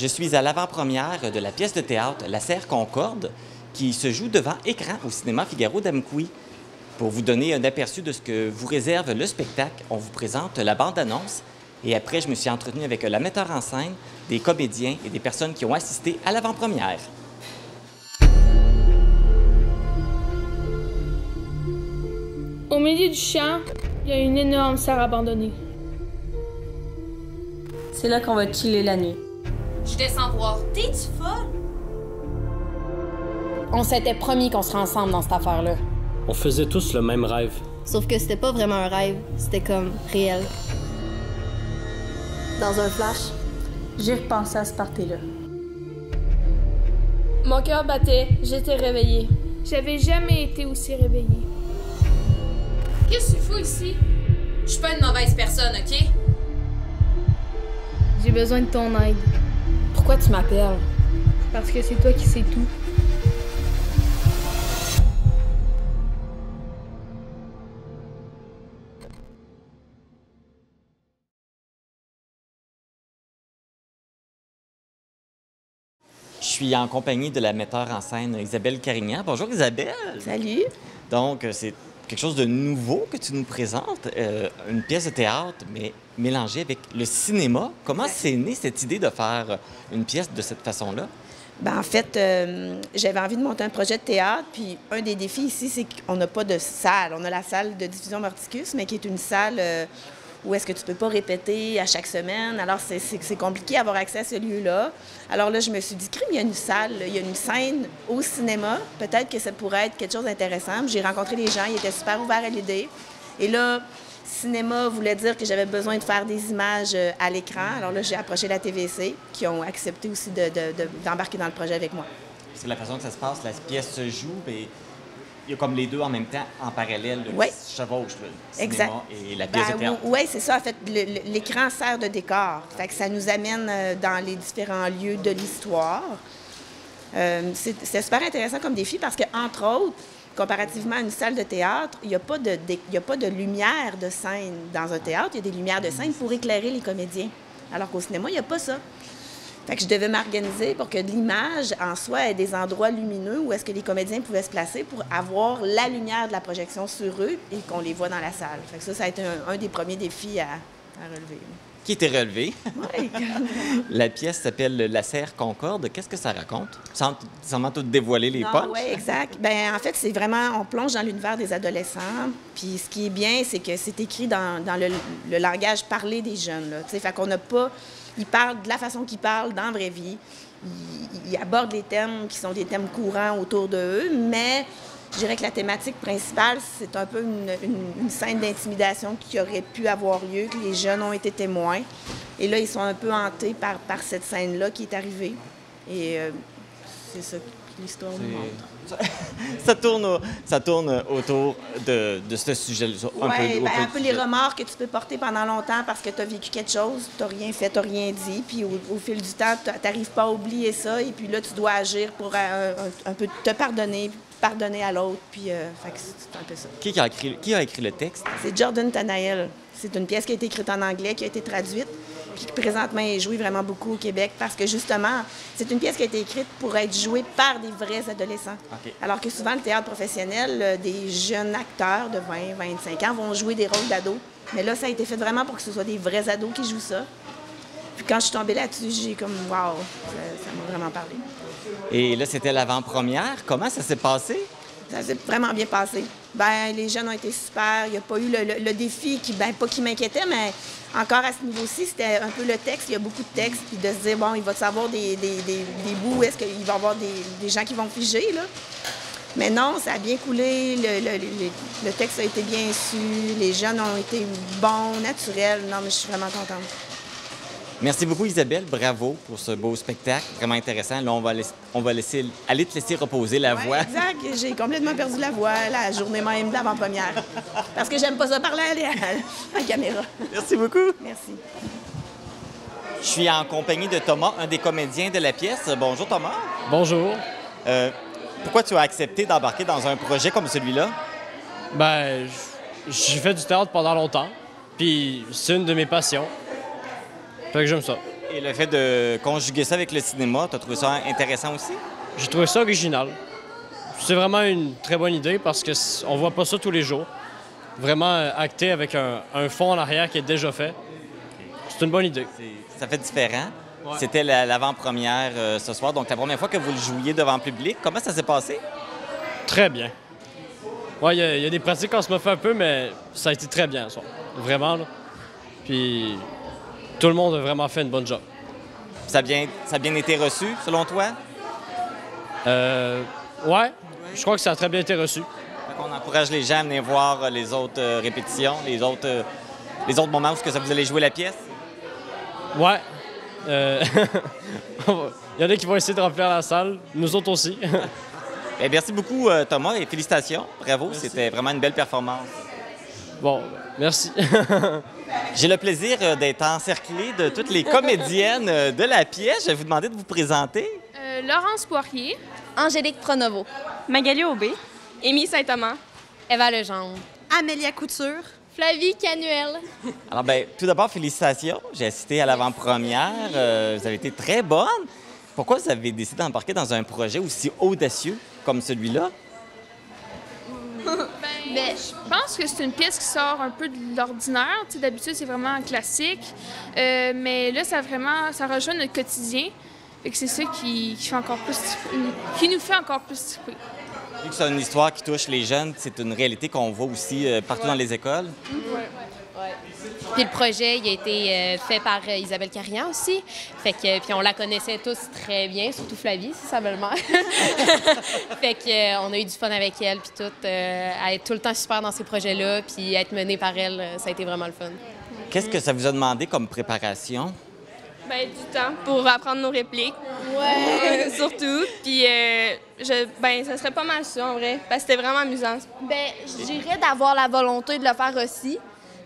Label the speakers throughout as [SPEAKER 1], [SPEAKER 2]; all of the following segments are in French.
[SPEAKER 1] Je suis à l'avant-première de la pièce de théâtre La Serre Concorde qui se joue devant écran au cinéma Figaro d'Amqui. Pour vous donner un aperçu de ce que vous réserve le spectacle, on vous présente la bande-annonce et après, je me suis entretenu avec la metteur en scène, des comédiens et des personnes qui ont assisté à l'avant-première.
[SPEAKER 2] Au milieu du champ, il y a une énorme serre abandonnée.
[SPEAKER 3] C'est là qu'on va chiller la nuit.
[SPEAKER 4] Je descends voir. T'es-tu folle?
[SPEAKER 5] On s'était promis qu'on serait ensemble dans cette affaire-là.
[SPEAKER 6] On faisait tous le même rêve.
[SPEAKER 5] Sauf que c'était pas vraiment un rêve, c'était comme réel. Dans un flash,
[SPEAKER 3] J'ai repensé à ce party-là.
[SPEAKER 2] Mon cœur battait, j'étais réveillée. J'avais jamais été aussi réveillée.
[SPEAKER 4] Qu'est-ce que tu fous ici? Je suis pas une mauvaise personne, OK?
[SPEAKER 2] J'ai besoin de ton aide.
[SPEAKER 5] pourquoi tu m'appelles?
[SPEAKER 2] Parce que c'est toi qui sais tout.
[SPEAKER 1] Je suis en compagnie de la metteur en scène Isabelle Carignan. Bonjour Isabelle.
[SPEAKER 3] Salut!
[SPEAKER 1] Donc, c'est quelque chose de nouveau que tu nous présentes, une pièce de théâtre, mais mélangée avec le cinéma. Comment c'est né cette idée de faire une pièce de cette façon-là?
[SPEAKER 3] Ben, en fait, j'avais envie de monter un projet de théâtre, puis un des défis ici, c'est qu'on n'a pas de salle. On a la salle de diffusion Morticus, mais qui est une salle où est-ce que tu peux pas répéter à chaque semaine. Alors, c'est compliqué d'avoir accès à ce lieu-là. Alors là, je me suis dit, crime, il y a une salle, il y a une scène au cinéma. Peut-être que ça pourrait être quelque chose d'intéressant. J'ai rencontré les gens, ils étaient super ouverts à l'idée. Et là, cinéma voulait dire que j'avais besoin de faire des images à l'écran. Alors là, j'ai approché la TVC, qui ont accepté aussi d'embarquer dans le projet avec moi.
[SPEAKER 1] C'est la façon que ça se passe, la pièce se joue, mais il y a comme les deux en même temps, en parallèle, là,
[SPEAKER 3] Oui.
[SPEAKER 1] qui se chevauchent, là, le
[SPEAKER 3] Exact.
[SPEAKER 1] cinéma et la pièce de théâtre.
[SPEAKER 3] Oui, c'est ça. En fait, l'écran sert de décor. Fait que ça nous amène dans les différents lieux de l'histoire. C'est super intéressant comme défi parce que, entre autres, comparativement à une salle de théâtre, il n'y a pas de lumière de scène dans un théâtre. Il y a des lumières de scène pour éclairer les comédiens. Alors qu'au cinéma, il n'y a pas ça. Fait que je devais m'organiser pour que l'image, en soi, ait des endroits lumineux où est-ce que les comédiens pouvaient se placer pour avoir la lumière de la projection sur eux et qu'on les voit dans la salle. Fait que ça a été un des premiers défis à relever.
[SPEAKER 1] Qui était relevé.
[SPEAKER 3] Oui.
[SPEAKER 1] La pièce s'appelle La Serre Concorde. Qu'est-ce que ça raconte? Sans tout dévoiler les punchs.
[SPEAKER 3] Oui, exact. Ben en fait, c'est vraiment, on plonge dans l'univers des adolescents. Puis ce qui est bien, c'est que c'est écrit dans le langage parlé des jeunes. Là. Fait qu'on n'a pas... Ils parlent de la façon qu'ils parlent dans la vraie vie. Ils abordent des thèmes qui sont des thèmes courants autour d'eux, mais je dirais que la thématique principale, c'est un peu une scène d'intimidation qui aurait pu avoir lieu, que les jeunes ont été témoins. Et là, ils sont un peu hantés par cette scène-là qui est arrivée. Et c'est ça que l'histoire nous montre.
[SPEAKER 1] Ça tourne autour de ce sujet-là.
[SPEAKER 3] Un peu les remords que tu peux porter pendant longtemps parce que tu as vécu quelque chose, tu n'as rien fait, tu n'as rien dit, puis au fil du temps, tu n'arrives pas à oublier ça, et puis là, tu dois agir pour un peu te pardonner à l'autre, puis fait que c'est un peu ça.
[SPEAKER 1] Qui a écrit le texte?
[SPEAKER 3] C'est Jordan Tanael. C'est une pièce qui a été écrite en anglais, qui a été traduite, puis qui présentement est jouée vraiment beaucoup au Québec parce que justement, c'est une pièce qui a été écrite pour être jouée par des vrais adolescents.
[SPEAKER 1] Okay.
[SPEAKER 3] Alors que souvent, le théâtre professionnel, des jeunes acteurs de 20-25 ans vont jouer des rôles d'ados. Mais là, ça a été fait vraiment pour que ce soit des vrais ados qui jouent ça. Puis quand je suis tombée là-dessus, j'ai comme « wow », ça m'a vraiment parlé.
[SPEAKER 1] Et là, c'était l'avant-première. Comment ça s'est passé?
[SPEAKER 3] Ça s'est vraiment bien passé. Ben, les jeunes ont été super. Il n'y a pas eu le défi qui, ben, pas qui m'inquiétait, mais encore à ce niveau-ci, c'était un peu le texte. Il y a beaucoup de textes. Puis de se dire, bon, il va y avoir des bouts où est-ce qu'il va y avoir des gens qui vont figer, là. Mais non, ça a bien coulé. Le texte a été bien su. Les jeunes ont été bons, naturels. Non, mais je suis vraiment contente.
[SPEAKER 1] Merci beaucoup, Isabelle. Bravo pour ce beau spectacle. Vraiment intéressant. Là, on va aller te laisser reposer la voix.
[SPEAKER 3] Exact. J'ai complètement perdu la voix la journée même d'avant-première. Parce que j'aime pas ça parler à la caméra.
[SPEAKER 1] Merci beaucoup.
[SPEAKER 3] Merci.
[SPEAKER 1] Je suis en compagnie de Thomas, un des comédiens de la pièce. Bonjour, Thomas.
[SPEAKER 6] Bonjour.
[SPEAKER 1] Pourquoi tu as accepté d'embarquer dans un projet comme celui-là?
[SPEAKER 6] Ben, j'ai fait du théâtre pendant longtemps, puis c'est une de mes passions. Fait que j'aime ça.
[SPEAKER 1] Et le fait de conjuguer ça avec le cinéma, tu as trouvé ça intéressant aussi?
[SPEAKER 6] J'ai trouvé ça original. C'est vraiment une très bonne idée parce qu'on voit pas ça tous les jours. Vraiment acté avec un fond en arrière qui est déjà fait. C'est une bonne idée.
[SPEAKER 1] Ça fait différent.
[SPEAKER 6] Ouais.
[SPEAKER 1] C'était l'avant-première ce soir, donc la première fois que vous le jouiez devant le public. Comment ça s'est passé?
[SPEAKER 6] Très bien. Ouais, il y a des pratiques qu'on se m'a fait un peu, mais ça a été très bien ce soir. Vraiment, là. Puis tout le monde a vraiment fait une bonne job.
[SPEAKER 1] Ça a bien été reçu, selon toi?
[SPEAKER 6] Ouais, je crois que ça a très bien été reçu.
[SPEAKER 1] On encourage les gens à venir voir les autres répétitions, les autres moments où ça vous allez jouer la pièce?
[SPEAKER 6] Ouais. Il y en a qui vont essayer de remplir la salle, nous autres aussi.
[SPEAKER 1] Bien, merci beaucoup, Thomas, et félicitations. Bravo, merci. C'était vraiment une belle performance.
[SPEAKER 6] Bon, merci.
[SPEAKER 1] J'ai le plaisir d'être encerclé de toutes les comédiennes de la pièce. Je vais vous demander de vous présenter.
[SPEAKER 2] Laurence Poirier.
[SPEAKER 5] Angélique Pronovo.
[SPEAKER 7] Magali Aubé. Émy Saint-Amand.
[SPEAKER 5] Eva Legendre.
[SPEAKER 7] Amélia Couture.
[SPEAKER 5] Flavie Canuel.
[SPEAKER 1] Alors, bien, tout d'abord, félicitations. J'ai assisté à l'avant-première. Vous avez été très bonne. Pourquoi vous avez décidé d'embarquer dans un projet aussi audacieux comme celui-là?
[SPEAKER 2] Je pense que c'est une pièce qui sort un peu de l'ordinaire. Tu sais, d'habitude, c'est vraiment classique. Mais là, ça rejoint notre quotidien. Fait que c'est ça qui nous fait encore plus triper.
[SPEAKER 1] Vu que c'est une histoire qui touche les jeunes, c'est une réalité qu'on voit aussi partout dans les écoles.
[SPEAKER 5] Puis le projet, il a été fait par Isabelle Carignan aussi. Fait que, puis on la connaissait tous très bien, surtout Flavie, c'est sa belle-mère. Fait que, on a eu du fun avec elle, puis tout. Elle est tout le temps super dans ces projets-là, puis être menée par elle, ça a été vraiment le fun.
[SPEAKER 1] Qu'est-ce que ça vous a demandé comme préparation?
[SPEAKER 7] Ben, du temps pour apprendre nos répliques. Ouais. Surtout. Puis, ça serait pas mal ça, en vrai, parce que c'était vraiment amusant.
[SPEAKER 8] Ben, je dirais d'avoir la volonté de le faire aussi.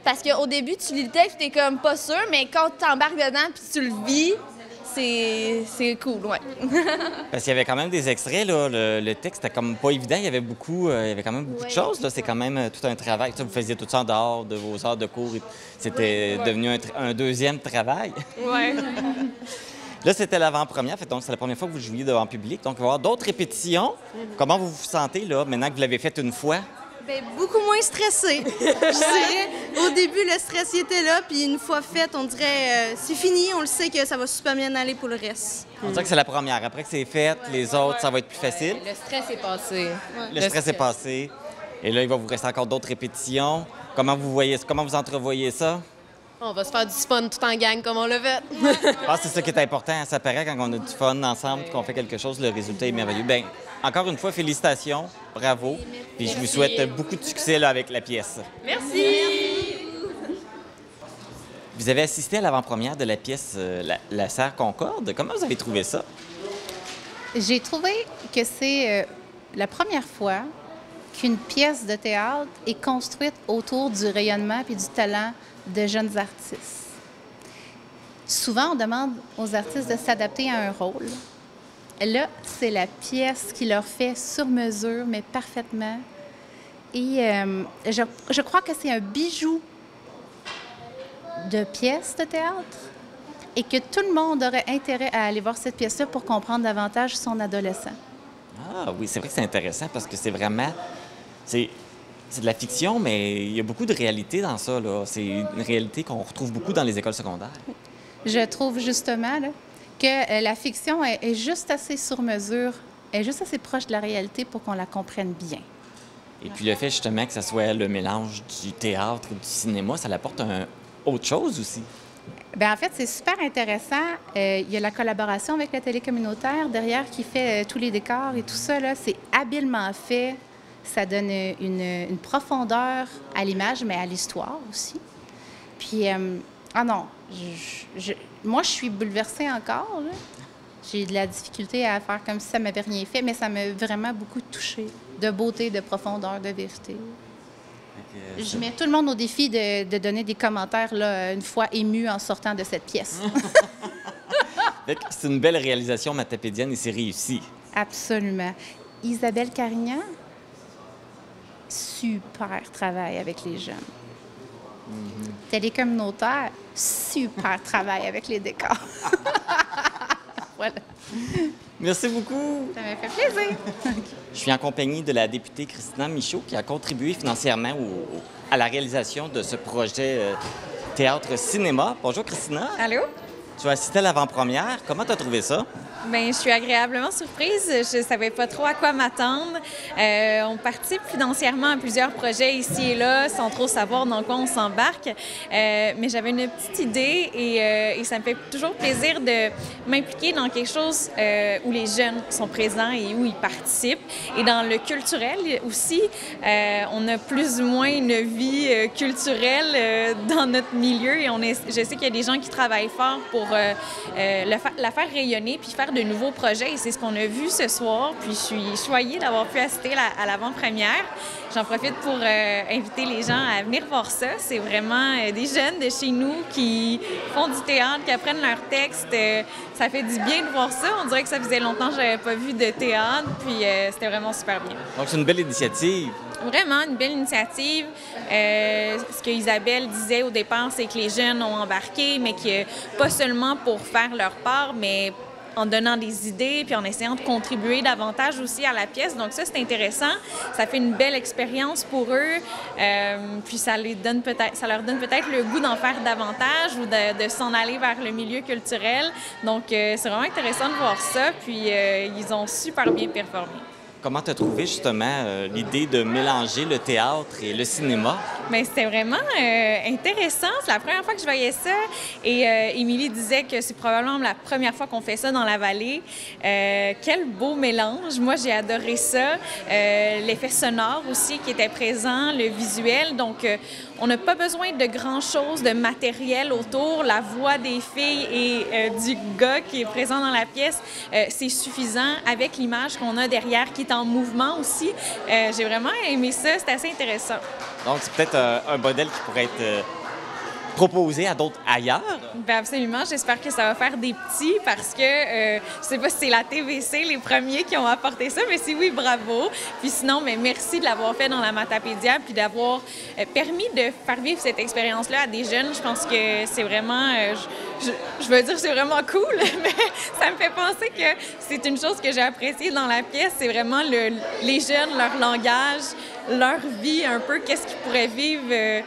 [SPEAKER 8] Parce qu'au début, tu lis le texte, t'es comme pas sûr, mais quand tu embarques dedans puis tu le vis, c'est cool, ouais.
[SPEAKER 1] Parce qu'il y avait quand même des extraits, là. Le texte était comme pas évident. Il y avait quand même beaucoup de choses, là. C'est quand même tout un travail. Ça, vous faisiez tout ça en dehors de vos heures de cours. C'était devenu un deuxième travail.
[SPEAKER 7] Ouais.
[SPEAKER 1] Là, c'était l'avant-première, donc c'est la première fois que vous jouiez devant le public. Donc, il va y avoir d'autres répétitions. Comment vous vous sentez, là, maintenant que vous l'avez fait une fois?
[SPEAKER 9] Bien, beaucoup moins stressé. Je dirais, au début, le stress il était là, puis une fois fait, on dirait, c'est fini, on le sait que ça va super bien aller pour le reste.
[SPEAKER 1] On dirait que c'est la première. Après que c'est fait, les autres, ça va être plus facile.
[SPEAKER 5] Le stress est passé.
[SPEAKER 1] Le stress est passé. Et là, il va vous rester encore d'autres répétitions. Comment vous entrevoyez ça?
[SPEAKER 5] On va se faire du fun tout en gang comme on l'a fait.
[SPEAKER 1] C'est ça qui est important. Ça paraît quand on a du fun ensemble, qu'on fait quelque chose, le résultat est merveilleux. Bien, encore une fois, félicitations, bravo. Puis je vous souhaite beaucoup de succès là, avec la pièce.
[SPEAKER 7] Merci!
[SPEAKER 1] Vous avez assisté à l'avant-première de la pièce La Serre Concorde. Comment vous avez trouvé ça?
[SPEAKER 10] J'ai trouvé que c'est la première fois qu'une pièce de théâtre est construite autour du rayonnement et du talent de jeunes artistes. Souvent, on demande aux artistes de s'adapter à un rôle. Là, c'est la pièce qui leur fait sur mesure, mais parfaitement. Et je crois que c'est un bijou de pièce de théâtre et que tout le monde aurait intérêt à aller voir cette pièce-là pour comprendre davantage son adolescent.
[SPEAKER 1] Ah oui, c'est vrai que c'est intéressant parce que c'est vraiment... C'est de la fiction, mais il y a beaucoup de réalité dans ça, là. C'est une réalité qu'on retrouve beaucoup dans les écoles secondaires.
[SPEAKER 10] Je trouve justement là, que la fiction est juste assez sur mesure, est juste assez proche de la réalité pour qu'on la comprenne bien.
[SPEAKER 1] Et puis le fait justement que ça soit le mélange du théâtre et du cinéma, ça apporte autre chose aussi.
[SPEAKER 10] Bien, en fait, c'est super intéressant. Il y a la collaboration avec la télé communautaire derrière qui fait tous les décors et tout ça. Là, c'est habilement fait. Ça donne une profondeur à l'image, mais à l'histoire aussi. Puis, moi, je suis bouleversée encore. Là. J'ai de la difficulté à faire comme si ça m'avait rien fait, mais ça m'a vraiment beaucoup touchée. De beauté, de profondeur, de vérité. Je mets tout le monde au défi de donner des commentaires là, une fois ému en sortant de cette pièce.
[SPEAKER 1] C'est une belle réalisation matapédienne et c'est réussi.
[SPEAKER 10] Absolument. Isabelle Carignan, super travail avec les jeunes. Télé communautaire, super travail avec les décors. Voilà.
[SPEAKER 1] Merci beaucoup.
[SPEAKER 10] Ça m'a fait plaisir.
[SPEAKER 1] Je suis en compagnie de la députée Christina Michaud qui a contribué financièrement à la réalisation de ce projet théâtre-cinéma. Bonjour Christina.
[SPEAKER 11] Allô?
[SPEAKER 1] Tu as assisté à l'avant-première. Comment tu as trouvé ça?
[SPEAKER 11] Bien, je suis agréablement surprise. Je ne savais pas trop à quoi m'attendre. On participe financièrement à plusieurs projets ici et là, sans trop savoir dans quoi on s'embarque. Mais j'avais une petite idée et ça me fait toujours plaisir de m'impliquer dans quelque chose où les jeunes sont présents et où ils participent. Et dans le culturel aussi, on a plus ou moins une vie culturelle dans notre milieu et je sais qu'il y a des gens qui travaillent fort pour la faire rayonner puis faire de nouveaux projets et c'est ce qu'on a vu ce soir. Puis je suis choyée d'avoir pu assister à l'avant-première. J'en profite pour inviter les gens à venir voir ça. C'est vraiment des jeunes de chez nous qui font du théâtre, qui apprennent leurs textes. Ça fait du bien de voir ça. On dirait que ça faisait longtemps que je n'avais pas vu de théâtre. Puis c'était vraiment super bien.
[SPEAKER 1] Donc c'est une belle initiative.
[SPEAKER 11] Vraiment une belle initiative. Ce que Isabelle disait au départ, c'est que les jeunes ont embarqué, mais que pas seulement pour faire leur part, mais en donnant des idées puis en essayant de contribuer davantage aussi à la pièce. Donc ça, c'est intéressant. Ça fait une belle expérience pour eux. Puis ça leur donne peut-être le goût d'en faire davantage ou de s'en aller vers le milieu culturel. Donc c'est vraiment intéressant de voir ça. Puis ils ont super bien performé.
[SPEAKER 1] Comment tu as trouvé justement l'idée de mélanger le théâtre et le cinéma?
[SPEAKER 11] Bien, c'était vraiment intéressant. C'est la première fois que je voyais ça. Et Émilie disait que c'est probablement la première fois qu'on fait ça dans la vallée. Quel beau mélange. Moi, j'ai adoré ça. L'effet sonore aussi qui était présent, le visuel. Donc, on n'a pas besoin de grand-chose de matériel autour. La voix des filles et du gars qui est présent dans la pièce, c'est suffisant avec l'image qu'on a derrière qui est en mouvement aussi. J'ai vraiment aimé ça. C'est assez intéressant.
[SPEAKER 1] Donc, c'est peut-être un modèle qui pourrait être proposé à d'autres ailleurs?
[SPEAKER 11] Bien, absolument. J'espère que ça va faire des petits parce que je ne sais pas si c'est la TVC les premiers qui ont apporté ça, mais si oui, bravo. Puis sinon, mais merci de l'avoir fait dans la Matapédia puis d'avoir permis de faire vivre cette expérience-là à des jeunes. Je pense que c'est vraiment, je veux dire, c'est vraiment cool, mais ça me fait penser que c'est une chose que j'ai appréciée dans la pièce. C'est vraiment les jeunes, leur langage, leur vie un peu, qu'est-ce qu'ils pourraient vivre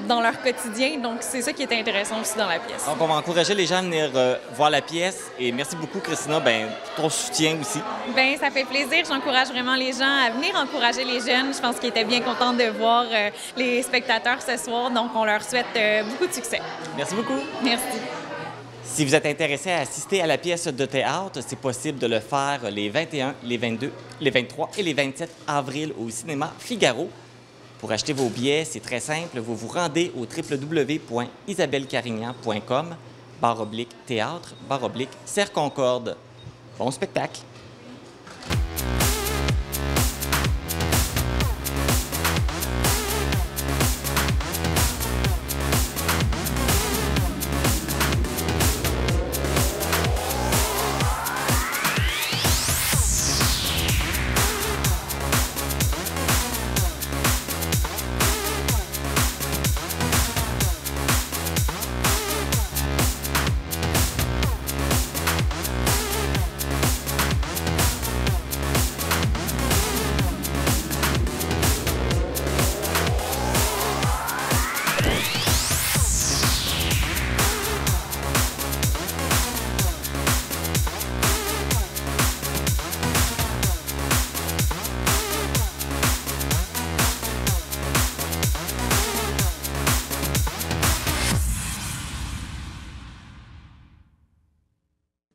[SPEAKER 11] dans leur quotidien. Donc, c'est ça qui est intéressant aussi dans la pièce.
[SPEAKER 1] Donc, on va encourager les gens à venir voir la pièce. Et merci beaucoup, Christina, pour ton soutien aussi.
[SPEAKER 11] Bien, ça fait plaisir. J'encourage vraiment les gens à venir encourager les jeunes. Je pense qu'ils étaient bien contents de voir les spectateurs ce soir. Donc, on leur souhaite beaucoup de succès.
[SPEAKER 1] Merci beaucoup.
[SPEAKER 11] Merci.
[SPEAKER 1] Si vous êtes intéressé à assister à la pièce de théâtre, c'est possible de le faire les 21, les 22, les 23 et les 27 avril au cinéma Figaro. Pour acheter vos billets, c'est très simple. Vous vous rendez au www.isabellecarignan.com/théâtre/Serre Concorde. Bon spectacle!